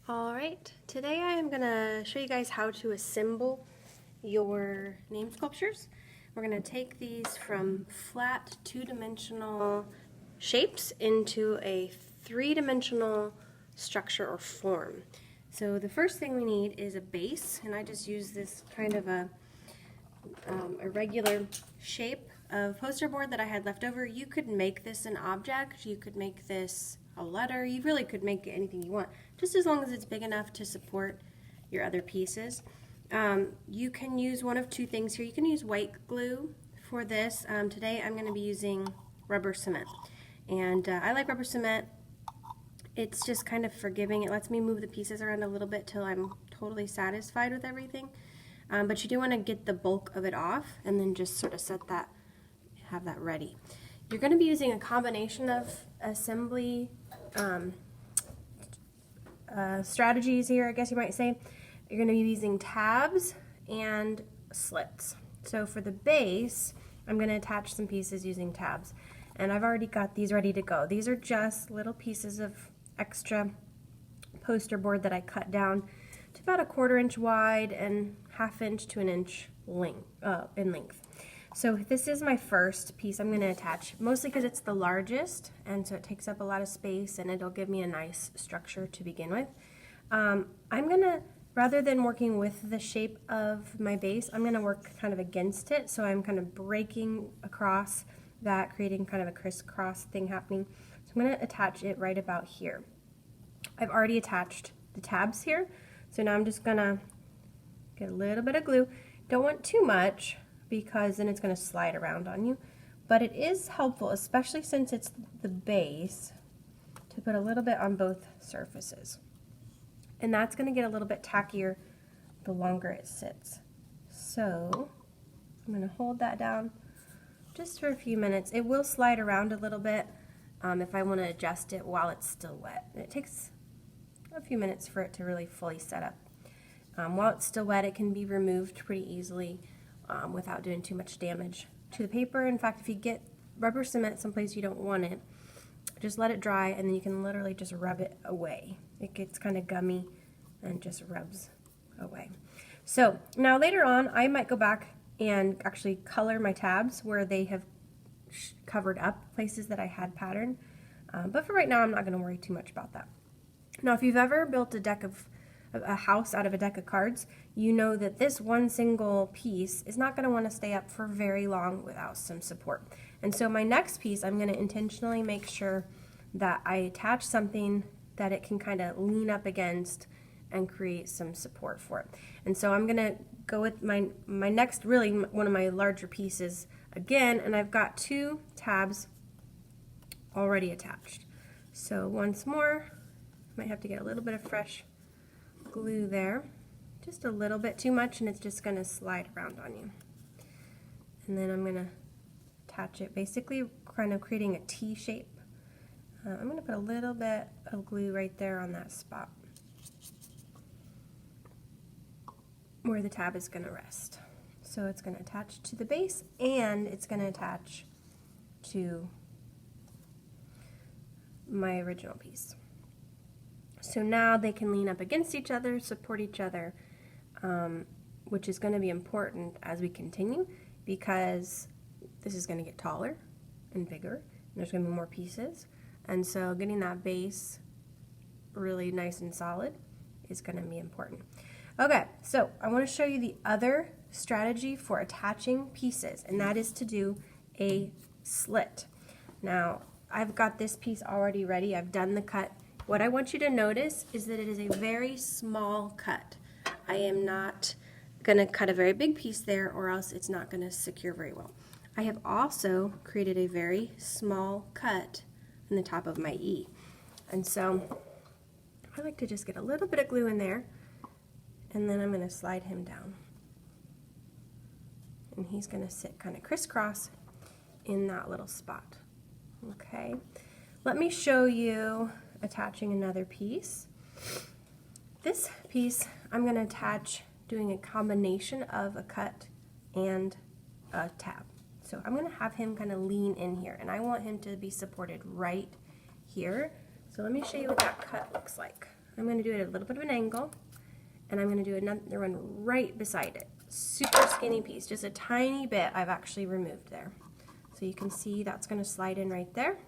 Alright, today I am going to show you guys how to assemble your name sculptures. We're going to take these from flat two-dimensional shapes into a three-dimensional structure or form. So the first thing we need is a base, and I just use this kind of a regular shape of poster board that I had left over. You could make this an object, you could make this a letter, you really could make it anything you want, just as long as it's big enough to support your other pieces. You can use one of two things here. You can use white glue for this. Today I'm going to be using rubber cement, and I like rubber cement. It's just kind of forgiving. It lets me move the pieces around a little bit till I'm totally satisfied with everything. But you do want to get the bulk of it off and then just sort of have that ready. You're going to be using a combination of assembly strategies here, I guess you might say. You're going to be using tabs and slits. So for the base, I'm going to attach some pieces using tabs. And I've already got these ready to go. These are just little pieces of extra poster board that I cut down to about 1/4 inch wide and 1/2 inch to 1 inch in length. So this is my first piece I'm going to attach, mostly because it's the largest, and so it takes up a lot of space and it'll give me a nice structure to begin with. I'm going to, rather than working with the shape of my base, I'm going to work kind of against it, so I'm kind of breaking across that, creating kind of a crisscross thing happening. So I'm going to attach it right about here. I've already attached the tabs here, so now I'm just going to get a little bit of glue. Don't want too much, because then it's going to slide around on you. But it is helpful, especially since it's the base, to put a little bit on both surfaces. And that's going to get a little bit tackier the longer it sits. So I'm going to hold that down just for a few minutes. It will slide around a little bit if I want to adjust it while it's still wet. And it takes a few minutes for it to really fully set up. While it's still wet, it can be removed pretty easily without doing too much damage to the paper. In fact, if you get rubber cement someplace you don't want it, just let it dry and then you can literally just rub it away. It gets kind of gummy and just rubs away. So now later on I might go back and actually color my tabs where they have covered up places that I had pattern. But for right now I'm not going to worry too much about that. Now if you've ever built a house out of a deck of cards, you know that this one single piece is not going to want to stay up for very long without some support. And so my next piece, I'm going to intentionally make sure that I attach something that it can kind of lean up against and create some support for it. And so I'm going to go with my next, really one of my larger pieces again, and I've got 2 tabs already attached. So once more, might have to get a little bit of fresh glue there, just a little bit too much, and it's just going to slide around on you. And then I'm going to attach it, basically kind of creating a T shape. I'm going to put a little bit of glue right there on that spot where the tab is going to rest. So it's going to attach to the base and it's going to attach to my original piece. So now they can lean up against each other, support each other, which is going to be important as we continue, because this is going to get taller and bigger, and there's going to be more pieces. And so getting that base really nice and solid is going to be important. Okay, so I want to show you the other strategy for attaching pieces, and that is to do a slit. Now, I've got this piece already ready. I've done the cut. What I want you to notice is that it is a very small cut. I am not going to cut a very big piece there, or else it's not going to secure very well. I have also created a very small cut in the top of my E. And so I like to just get a little bit of glue in there, and then I'm going to slide him down. And he's going to sit kind of crisscross in that little spot. Okay, let me show you attaching another piece. This piece I'm going to attach doing a combination of a cut and a tab. So I'm going to have him kind of lean in here, and I want him to be supported right here. So let me show you what that cut looks like. I'm going to do it at a little bit of an angle, and I'm going to do another one right beside it. Super skinny piece, just a tiny bit I've actually removed there. So you can see that's going to slide in right there.